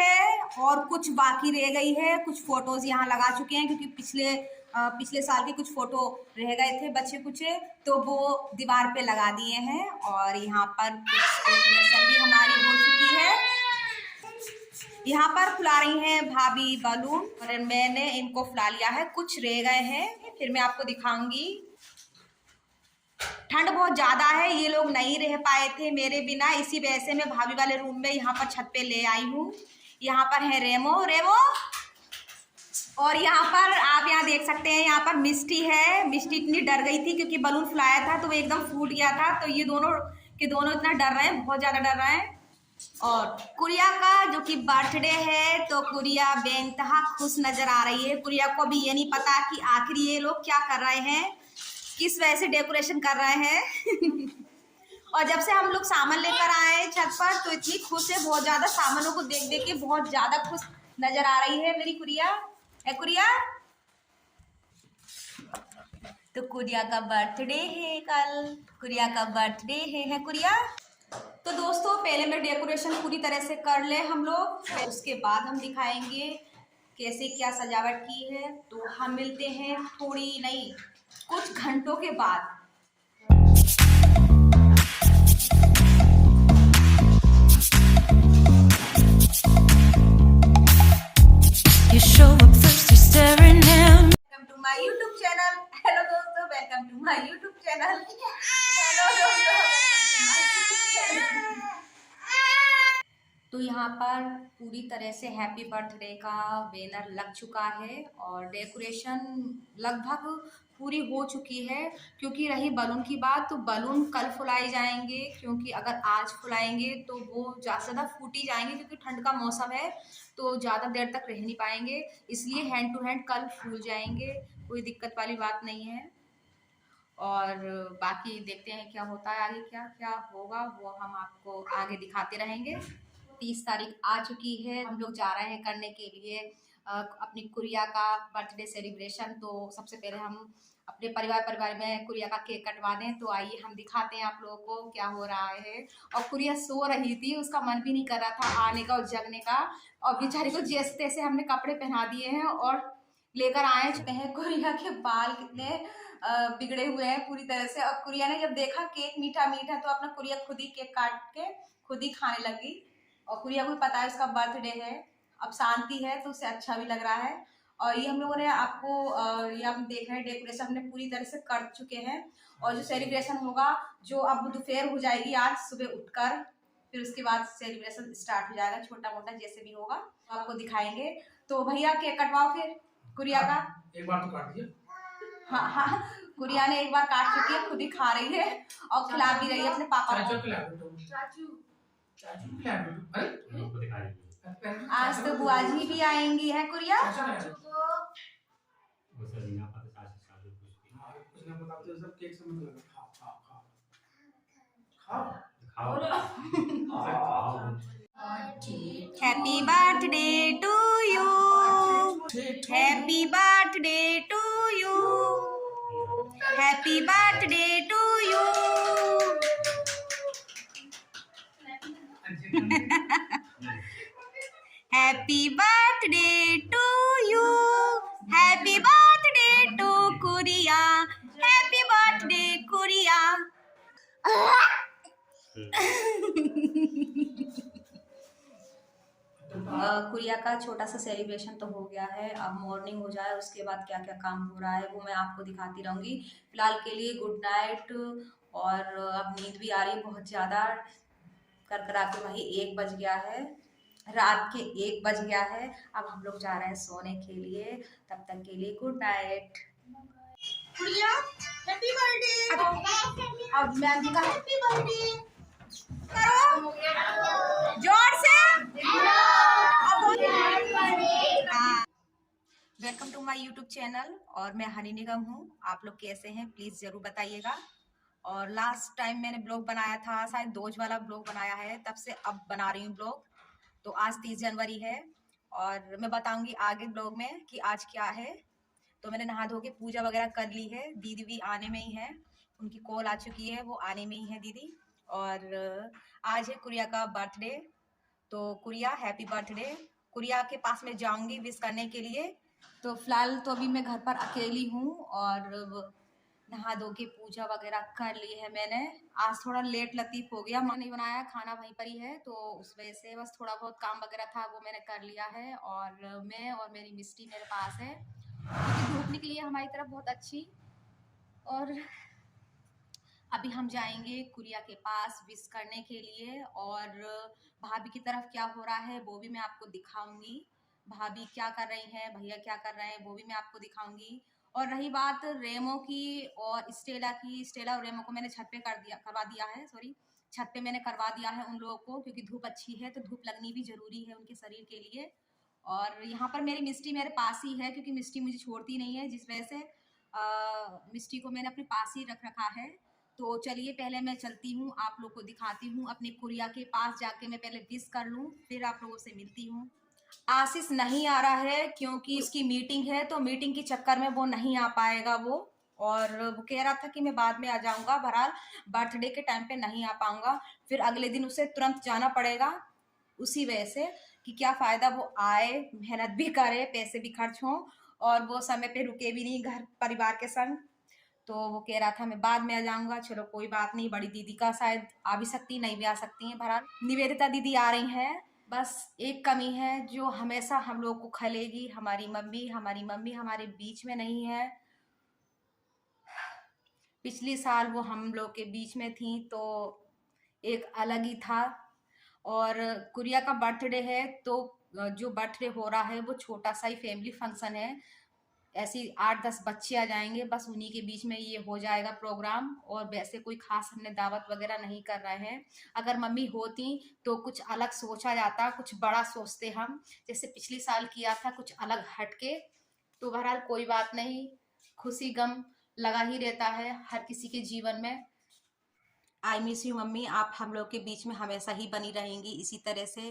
है और कुछ बाकी रह गई है। कुछ फोटोज यहाँ लगा चुके हैं क्योंकि पिछले साल के कुछ फोटो रह गए थे बच्चे कुछ, तो वो दीवार पे लगा दिए हैं। और यहाँ पर कुछ डेकोरेशन भी हमारी हो चुकी है। यहाँ पर फुला रही हैं भाभी बलून और मैंने इनको फुला लिया है। कुछ रह गए हैं, फिर मैं आपको दिखाऊंगी। ठंड बहुत ज्यादा है, ये लोग नहीं रह पाए थे मेरे बिना, इसी वजह से मैं भाभी वाले रूम में यहाँ पर छत पे ले आई हूँ। यहाँ पर है रेमो और यहाँ पर आप यहाँ देख सकते हैं, यहाँ पर मिष्टी है। मिष्टी इतनी डर गई थी क्योंकि बलून फुलाया था तो वो एकदम फूट गया था। तो ये दोनों के दोनों इतना डर रहे हैं, बहुत ज्यादा डर रहे हैं। और कुरिया का जो कि बर्थडे है, तो कुरिया बेइंतहा खुश नजर आ रही है। कुरिया को भी ये नहीं पता कि आखिर ये लोग क्या कर रहे हैं, किस वजह से डेकोरेशन कर रहे हैं। और जब से हम लोग सामान लेकर आए छत पर तो इतनी खुश है, बहुत ज्यादा सामानों को देख देख के बहुत ज्यादा खुश नजर आ रही है मेरी कुरिया। है कुरिया? तो कुरिया का बर्थडे है कल, कुरिया का बर्थडे है कुरिया। तो दोस्तों पहले मैं डेकोरेशन पूरी तरह से कर ले हम लोग, उसके बाद हम दिखाएंगे कैसे क्या सजावट की है। तो हम मिलते हैं थोड़ी नहीं कुछ घंटों के बाद। Welcome to my YouTube channel. Hello दोस्तों, welcome to my YouTube channel. Hello दोस्तों, तो यहाँ पर पूरी तरह से हैप्पी बर्थडे का बैनर लग चुका है और डेकोरेशन लगभग पूरी हो चुकी है। क्योंकि रही बलून की बात, तो बलून कल फुलाए जाएंगे, क्योंकि अगर आज फुलाएंगे तो वो ज़्यादा फूट ही जाएंगे क्योंकि ठंड का मौसम है तो ज़्यादा देर तक रह नहीं पाएंगे। इसलिए हैंड टू हैंड कल फूल जाएंगे, कोई दिक्कत वाली बात नहीं है। और बाकी देखते हैं क्या होता है आगे, क्या क्या होगा वो हम आपको आगे दिखाते रहेंगे। 30 तारीख आ चुकी है, हम लोग जा रहे हैं करने के लिए अपनी कुरिया का बर्थडे सेलिब्रेशन। तो सबसे पहले हम अपने परिवार में कुरिया का केक कटवा दें। तो आइए हम दिखाते हैं आप लोगों को क्या हो रहा है। और कुरिया सो रही थी, उसका मन भी नहीं कर रहा था आने का और जगने का, और बेचारी को जैसे तैसे हमने कपड़े पहना दिए हैं और लेकर आए चुके हैं। कुरिया के बाल कितने बिगड़े हुए हैं पूरी तरह से। और कुरिया ने जब देखा केक मीठा मीठा तो अपना कुरिया खुद ही केक काट के खुद ही खाने लगी। और कुरिया को पता है उसका बर्थडे है, अब शांति है तो उसे अच्छा भी लग रहा है। और ये हम लोगों ने आपको ये आप देख रहे हैं डेकोरेशन हमने पूरी तरह से कर चुके हैं। और जो सेलिब्रेशन होगा, जो अब दोपहर हो जाएगी आज सुबह उठकर, फिर उसके बाद सेलिब्रेशन स्टार्ट हो जाएगा, छोटा मोटा जैसे भी होगा तो आपको दिखाएंगे। तो भैया केक कटवाओ फिर कुरिया का। एक बार तो काट दिया। हाँ हाँ, कुरिया ने एक बार काट चुकी है, खुद ही खा रही है और खिला भी रही है अपने पापा को। आज तो बुआ जी भी आएंगी है Kuria. Happy birthday to you, happy birthday to you, happy birthday to you. Happy birthday to you, happy birthday to Kuria, happy birthday Kuria. Kuria का छोटा सा सेलिब्रेशन तो हो गया है। अब मॉर्निंग हो जाए उसके बाद क्या क्या काम हो रहा है वो मैं आपको दिखाती रहूँगी। फिलहाल के लिए गुड नाइट। और अब नींद भी आ रही है बहुत ज़्यादा, कर कर आके वही 1 बज गया है, रात के 1 बज गया है। अब हम लोग जा रहे हैं सोने के लिए, तब तक के लिए good night. Kuria happy birthday. अब मैं भी कहा हैप्पी बर्थडे करो जोर से। Welcome to my YouTube channel और मैं हनी निगम हूँ। आप लोग कैसे हैं प्लीज़ ज़रूर बताइएगा। और लास्ट टाइम मैंने ब्लॉग बनाया था, शायद दोज वाला ब्लॉग बनाया है, तब से अब बना रही हूँ ब्लॉग। तो आज 30 जनवरी है और मैं बताऊंगी आगे ब्लॉग में कि आज क्या है। तो मैंने नहा धो के पूजा वगैरह कर ली है, दीदी भी आने में ही है, उनकी कॉल आ चुकी है, वो आने में ही है दीदी। और आज है कुरिया का बर्थडे, तो कुरिया हैप्पी बर्थडे। गुड़िया के पास में जाऊंगी विश करने के लिए। तो फिलहाल तो अभी मैं घर पर अकेली हूँ और नहा धो के पूजा वगैरह कर ली है मैंने। आज थोड़ा लेट लतीफ हो गया, मैंने नहीं बनाया, खाना वहीं पर ही है, तो उस वजह से बस थोड़ा बहुत काम वगैरह था वो मैंने कर लिया है। और मैं और मेरी मिस्टी मेरे पास है क्योंकि धूप निकली है हमारी तरफ बहुत अच्छी। और अभी हम जाएंगे कुरिया के पास विश करने के लिए और भाभी की तरफ क्या हो रहा है वो भी मैं आपको दिखाऊंगी। भाभी क्या कर रही हैं, भैया क्या कर रहे हैं वो भी मैं आपको दिखाऊंगी। और रही बात रेमो की और स्टेला की, स्टेला और रेमो को मैंने छत पे करवा दिया है, सॉरी छत पे मैंने करवा दिया है उन लोगों को, क्योंकि धूप अच्छी है तो धूप लगनी भी जरूरी है उनके शरीर के लिए। और यहाँ पर मेरी मिस्टी मेरे पास ही है क्योंकि मिस्टी मुझे छोड़ती नहीं है, जिस वजह से मिस्टी को मैंने अपने पास ही रख रखा है। तो चलिए पहले मैं चलती हूँ, आप लोग को दिखाती हूँ अपने कुरिया के पास जाके, मैं पहले विश कर लूँ फिर आप लोगों से मिलती हूँ। आशीष नहीं आ रहा है क्योंकि उसकी मीटिंग है, तो मीटिंग के चक्कर में वो नहीं आ पाएगा और वो कह रहा था कि मैं बाद में आ जाऊंगा, बहरहाल बर्थडे के टाइम पे नहीं आ पाऊंगा, फिर अगले दिन उसे तुरंत जाना पड़ेगा। उसी वजह से कि क्या फायदा वो आए, मेहनत भी करे, पैसे भी खर्च हों और वो समय पे रुके भी नहीं घर परिवार के संग। तो वो कह रहा था मैं बाद में आ जाऊंगा। चलो कोई बात नहीं, बड़ी दीदी का शायद आ भी सकती, नहीं भी आ सकती हैं, बहरहाल निवेदिता दीदी आ रही हैं। बस एक कमी है जो हमेशा हम लोग को खलेगी, हमारी मम्मी। हमारी मम्मी हमारे बीच में नहीं है। पिछली साल वो हम लोग के बीच में थी तो एक अलग ही था। और गुड़िया का बर्थडे है तो जो बर्थडे हो रहा है वो छोटा सा ही फैमिली फंक्शन है, ऐसी 8-10 बच्चे आ जाएंगे, बस उन्हीं के बीच में ये हो जाएगा प्रोग्राम। और वैसे कोई खास हमने दावत वगैरह नहीं कर रहे हैं। अगर मम्मी होती तो कुछ अलग सोचा जाता, कुछ बड़ा सोचते हम, जैसे पिछली साल किया था कुछ अलग हटके। तो बहरहाल कोई बात नहीं, खुशी गम लगा ही रहता है हर किसी के जीवन में। आई मिस यू मम्मी, आप हम लोग के बीच में हमेशा ही बनी रहेंगी, इसी तरह से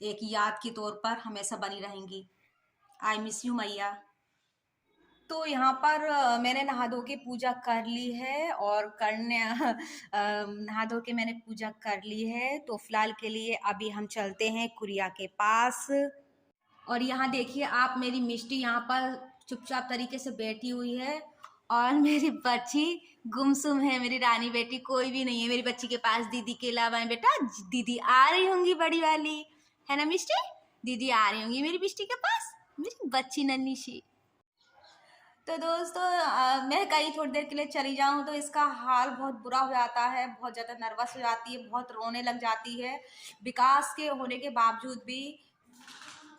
एक याद के तौर पर हमेशा बनी रहेंगी। आई मिस यू मैया। तो यहाँ पर मैंने नहा धो के पूजा कर ली है और नहा धो के मैंने पूजा कर ली है। तो फिलहाल के लिए अभी हम चलते हैं कुरिया के पास। और यहाँ देखिए आप, मेरी मिष्टी यहाँ पर चुपचाप तरीके से बैठी हुई है और मेरी बच्ची गुमसुम है, मेरी रानी बेटी कोई भी नहीं है मेरी बच्ची के पास दीदी के अलावा। बेटा दीदी आ रही होंगी बड़ी वाली, है ना मिष्टी? दीदी आ रही होंगी मेरी मिष्टी के पास, मेरी बच्ची नन्ही सी। तो दोस्तों मैं कहीं थोड़ी देर के लिए चली जाऊं तो इसका हाल बहुत बुरा हो जाता है, बहुत ज़्यादा नर्वस हो जाती है, बहुत रोने लग जाती है विकास के होने के बावजूद भी।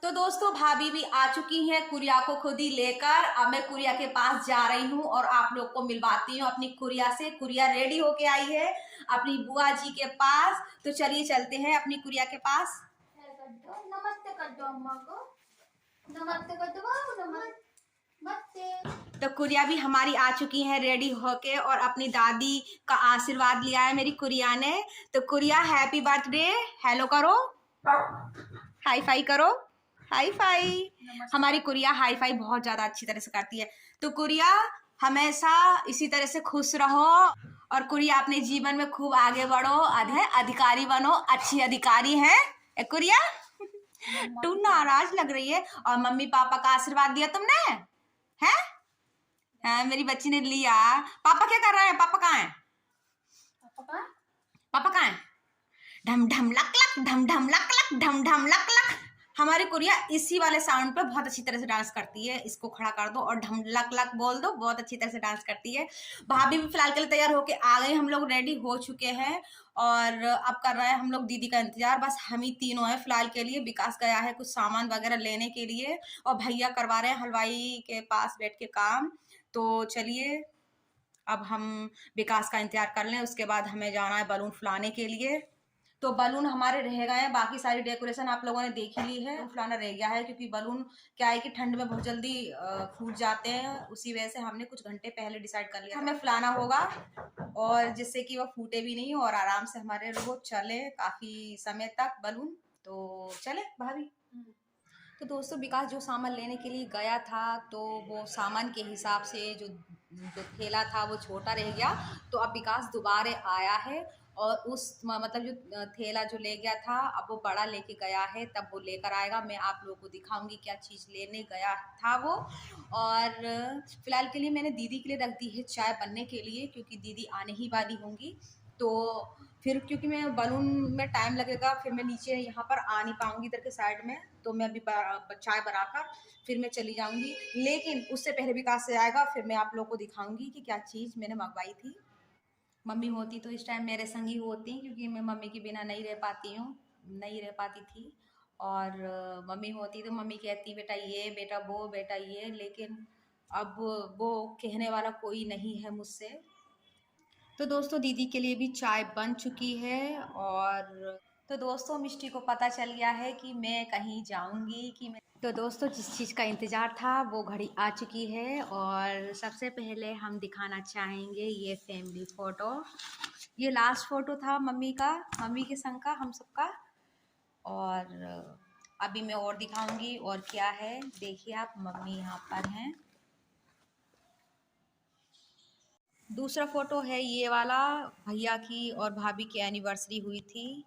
तो दोस्तों भाभी भी आ चुकी हैं कुरिया को खुद ही लेकर। अब मैं कुरिया के पास जा रही हूँ और आप लोग को मिलवाती हूँ अपनी कुरिया से। कुरिया रेडी होके आई है अपनी बुआ जी के पास, तो चलिए चलते हैं अपनी कुरिया के पास। नमस्ते कर दो अम्मा को, नमस्ते कर दो, नमस्ते। तो कुरिया भी हमारी आ चुकी हैं रेडी होके और अपनी दादी का आशीर्वाद लिया है मेरी कुरिया ने। तो कुरिया हैप्पी बर्थडे, हेलो करो, हाई फाई करो, हाई फाई। हमारी कुरिया हाई फाई बहुत ज्यादा अच्छी तरह से करती है। तो कुरिया हमेशा इसी तरह से खुश रहो और कुरिया अपने जीवन में खूब आगे बढ़ो, अधिकारी बनो, अच्छी अधिकारी है कुरिया। तू नाराज लग रही है। और मम्मी पापा का आशीर्वाद दिया तुमने है? हाँ मेरी बच्ची ने लिया। पापा क्या कर रहे हैं? पापा कहाँ हैं? पापा कहाँ हैं? ढम ढम लक लक, ढम ढम लक लक, ढम ढम लक लक। हमारी कुरिया इसी वाले साउंड पे बहुत अच्छी तरह से डांस करती है। इसको खड़ा कर दो और ढम लक लक बोल दो, बहुत अच्छी तरह से डांस करती है। भाभी भी फिलहाल के लिए तैयार होके आ गए, हम लोग रेडी हो चुके हैं और अब कर रहे हैं हम लोग दीदी का इंतजार। बस हम ही तीनों हैं फिलहाल के लिए। विकास गया है कुछ सामान वगैरह लेने के लिए और भैया करवा रहे हैं हलवाई के पास बैठ के काम। तो चलिए अब हम विकास का इंतजार कर लें, उसके बाद हमें जाना है बलून फुलाने के लिए। तो बलून हमारे रह गए हैं, बाकी सारी डेकोरेशन आप लोगों ने देख ही ली है। फुलाना रह गया है क्योंकि बलून क्या है कि ठंड में बहुत जल्दी फूट जाते हैं, उसी वजह से हमने कुछ घंटे पहले डिसाइड कर लिया हमें फुलाना होगा और जिससे कि वो फूटे भी नहीं और आराम से हमारे वो चले काफी समय तक बलून। तो चले भाभी। तो दोस्तों विकास जो सामान लेने के लिए गया था तो वो सामान के हिसाब से जो थैला था वो छोटा रह गया, तो अब विकास दोबारा आया है और उस मतलब जो थैला जो ले गया था अब वो बड़ा लेके गया है, तब वो लेकर आएगा। मैं आप लोगों को दिखाऊंगी क्या चीज़ लेने गया था वो। और फिलहाल के लिए मैंने दीदी के लिए रख दी है चाय बनने के लिए, क्योंकि दीदी आने ही वाली होंगी। तो फिर क्योंकि मैं बलून में टाइम लगेगा, फिर मैं नीचे यहाँ पर आ नहीं पाऊंगी इधर के साइड में, तो मैं अभी चाय बनाकर फिर मैं चली जाऊंगी। लेकिन उससे पहले विकास से आएगा, फिर मैं आप लोगों को दिखाऊंगी कि क्या चीज़ मैंने मंगवाई थी। मम्मी होती तो इस टाइम मेरे संग ही होती, क्योंकि मैं मम्मी के बिना नहीं रह पाती थी। और मम्मी होती तो मम्मी कहती बेटा ये, बेटा वो, बेटा ये, लेकिन अब वो कहने वाला कोई नहीं है मुझसे। तो दोस्तों दीदी के लिए भी चाय बन चुकी है। और तो दोस्तों मिष्टी को पता चल गया है कि मैं कहीं जाऊंगी कि मैं, तो दोस्तों जिस चीज़ का इंतज़ार था वो घड़ी आ चुकी है। और सबसे पहले हम दिखाना चाहेंगे ये फैमिली फ़ोटो। ये लास्ट फ़ोटो था मम्मी के संग का, हम सबका। और अभी मैं और दिखाऊंगी और क्या है, देखिए आप, मम्मी यहाँ पर हैं। दूसरा फ़ोटो है ये वाला, भैया की और भाभी की एनिवर्सरी हुई थी,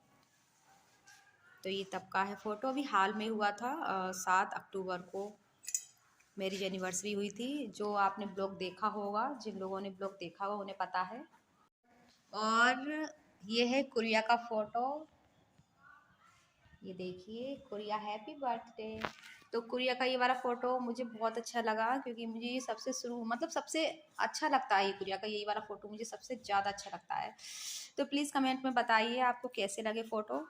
तो ये तब का है फ़ोटो। अभी हाल में हुआ था, 7 अक्टूबर को मेरी एनिवर्सरी हुई थी। जो आपने ब्लॉग देखा होगा, जिन लोगों ने ब्लॉग देखा होगा उन्हें पता है। और ये है कुरिया का फ़ोटो, ये देखिए कुरिया हैप्पी बर्थडे। तो कुरिया का ये वाला फ़ोटो मुझे बहुत अच्छा लगा, क्योंकि मुझे ये सबसे सबसे अच्छा लगता है। ये कुरिया का यही वाला फ़ोटो मुझे सबसे ज़्यादा अच्छा लगता है। तो प्लीज़ कमेंट में बताइए आपको कैसे लगे फ़ोटो।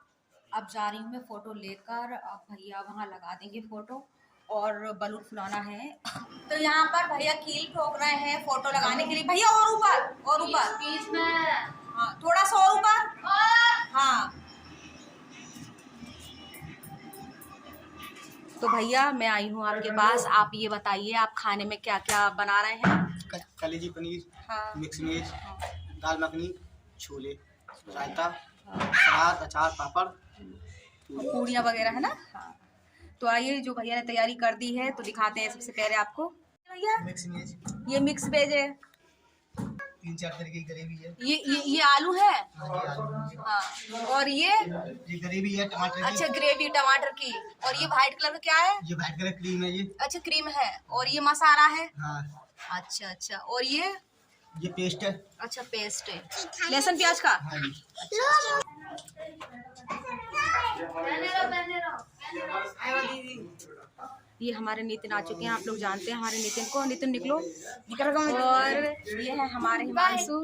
अब जा रही हूँ मैं फ़ोटो लेकर, अब भैया वहाँ लगा देंगे फ़ोटो और बलून फुलाना है। तो यहाँ पर भैया कील ठोक रहे हैं फ़ोटो लगाने के लिए। भैया और ऊपर बीच में, हाँ थोड़ा सा और ऊपर, हाँ। तो भैया मैं आई हूँ आपके पास, आप ये बताइए आप खाने में क्या क्या बना रहे हैं? कलेजी पनीर, हाँ, मिक्स वेज, दाल मखनी, छोले, रायता, सलाद, अचार, पापड़, पूड़ियाँ वगैरह है ना। हाँ, तो आइए जो भैया ने तैयारी कर दी है तो दिखाते हैं सबसे पहले आपको। भैया मिक्स वेज, ये मिक्स वेज है, 3-4 तरह की ग्रेवी है। ये आलू है। हाँ, और ये ग्रेवी है टमाटर की। अच्छा ग्रेवी टमाटर की। और ये व्हाइट कलर का क्या है? ये व्हाइट कलर क्रीम है ये। अच्छा क्रीम है। और ये मसाला है। हाँ। अच्छा और ये पेस्ट है। अच्छा पेस्ट है, लहसुन प्याज का। हाँ जी। ये हमारे नितिन आ चुके हैं, आप लोग जानते हैं हमारे नितिन को। नितिन निकलो। और ये है हमारे हिमांशु।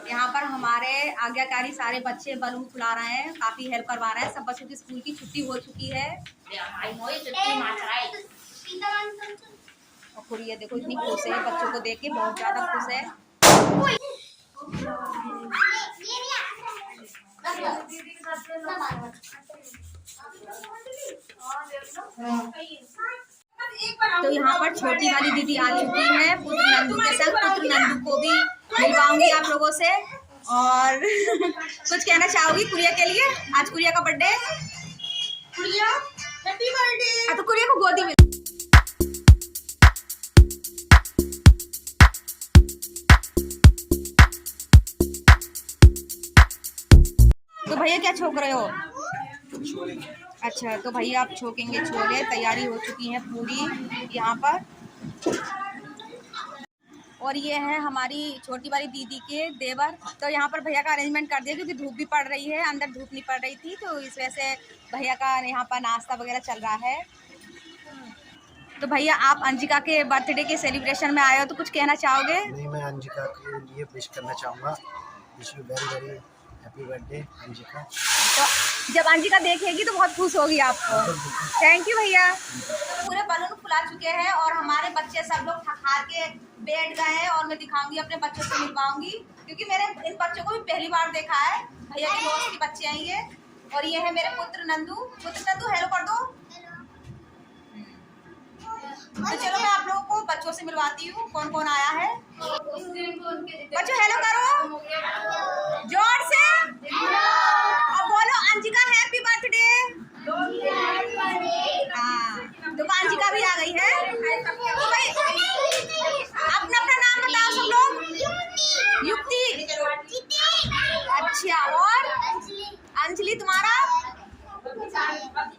यहाँ पर हमारे आज्ञाकारी सारे बच्चे बलून फुला रहे हैं, काफी हेल्प करवा रहे हैं। सब बच्चों की स्कूल की छुट्टी हो चुकी है। और खुद ये देखो इतनी खुश है, बच्चों को देख के बहुत ज्यादा खुश है। तो यहाँ पर छोटी वाली दीदी आ चुकी है पुत्र नंदू के संग। पुत्र नंदू को भी मिलवाऊंगी आप लोगों से। और कुछ कहना चाहोगी कुरिया के लिए? आज कुरिया का बर्थडे। कुरिया हैप्पी बर्थडे। तो कुरिया को गोदी में। तो भैया क्या छोक रहे हो? अच्छा तो भैया आप छोकेंगे छोले। तैयारी हो चुकी है पूरी यहाँ पर। और ये है हमारी छोटी वाली दीदी के देवर। तो यहाँ पर भैया का अरेंजमेंट कर दिया, क्योंकि धूप भी पड़ रही है, अंदर धूप नहीं पड़ रही थी, तो इस वजह से भैया का यहाँ पर नाश्ता वगैरह चल रहा है। तो भैया आप अंजिका के बर्थडे के सेलिब्रेशन में आए हो, तो कुछ कहना चाहोगे? नहीं, मैं अंजिका के लिए विश करना चाहूँगा। Wish you very very happy birthday Anjika. तो जब अंजिका देखेगी तो बहुत खुश होगी आपको। थैंक यू भैया। पूरे बलून फुला चुके हैं और हमारे बच्चे सब लोग थक के बैठ गए हैं। और मैं दिखाऊंगी, अपने बच्चों से मिलवाऊंगी, क्योंकि मैंने इन बच्चों को भी पहली बार देखा है। भैया के दोस्त के बच्चे हैं ये। और ये है मेरे पुत्र नंदू। पुत्र नंदू हेलो कर दो। तो चलो मैं आप लोगों को बच्चों से मिलवाती हूँ, कौन कौन आया है। बच्चों हेलो करो जोर से। और बोलो अंजिका हैप्पी बर्थडे। हाँ तो अंजिका भी आ गई है। तो भाई अपना अपना नाम बताओ सब लोग। युक्ति, अच्छा, और अंजलि तुम्हारा?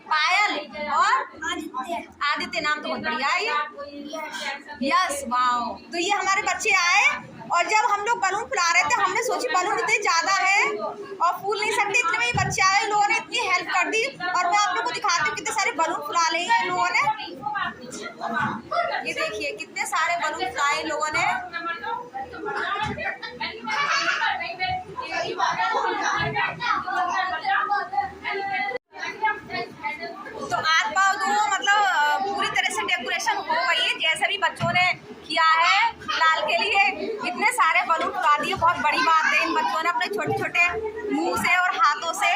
पायल, और आदित्य नाम तो बहुत बढ़िया है ये। Yes, wow. तो ये हमारे बच्चे आए और जब हम लोग बलून फुला रहे थे हमने सोची बलून इतने ज्यादा है और फूल नहीं सकते, इतने में ये बच्चे आए, लोगों ने इतनी हेल्प कर दी। और मैं आप लोगों को दिखाती हूँ कितने सारे बलून फुला लिए हैं लोगों ने। ये देखिए कितने सारे बलून फुलाए लोगों ने। तो आज पाव दो मतलब पूरी तरह से डेकोरेशन हो गई है जैसे भी बच्चों ने किया है लाल के लिए। इतने सारे बलून फुला दिए, बहुत बड़ी बात है। इन बच्चों ने अपने छोटे छोटे मुंह से और हाथों से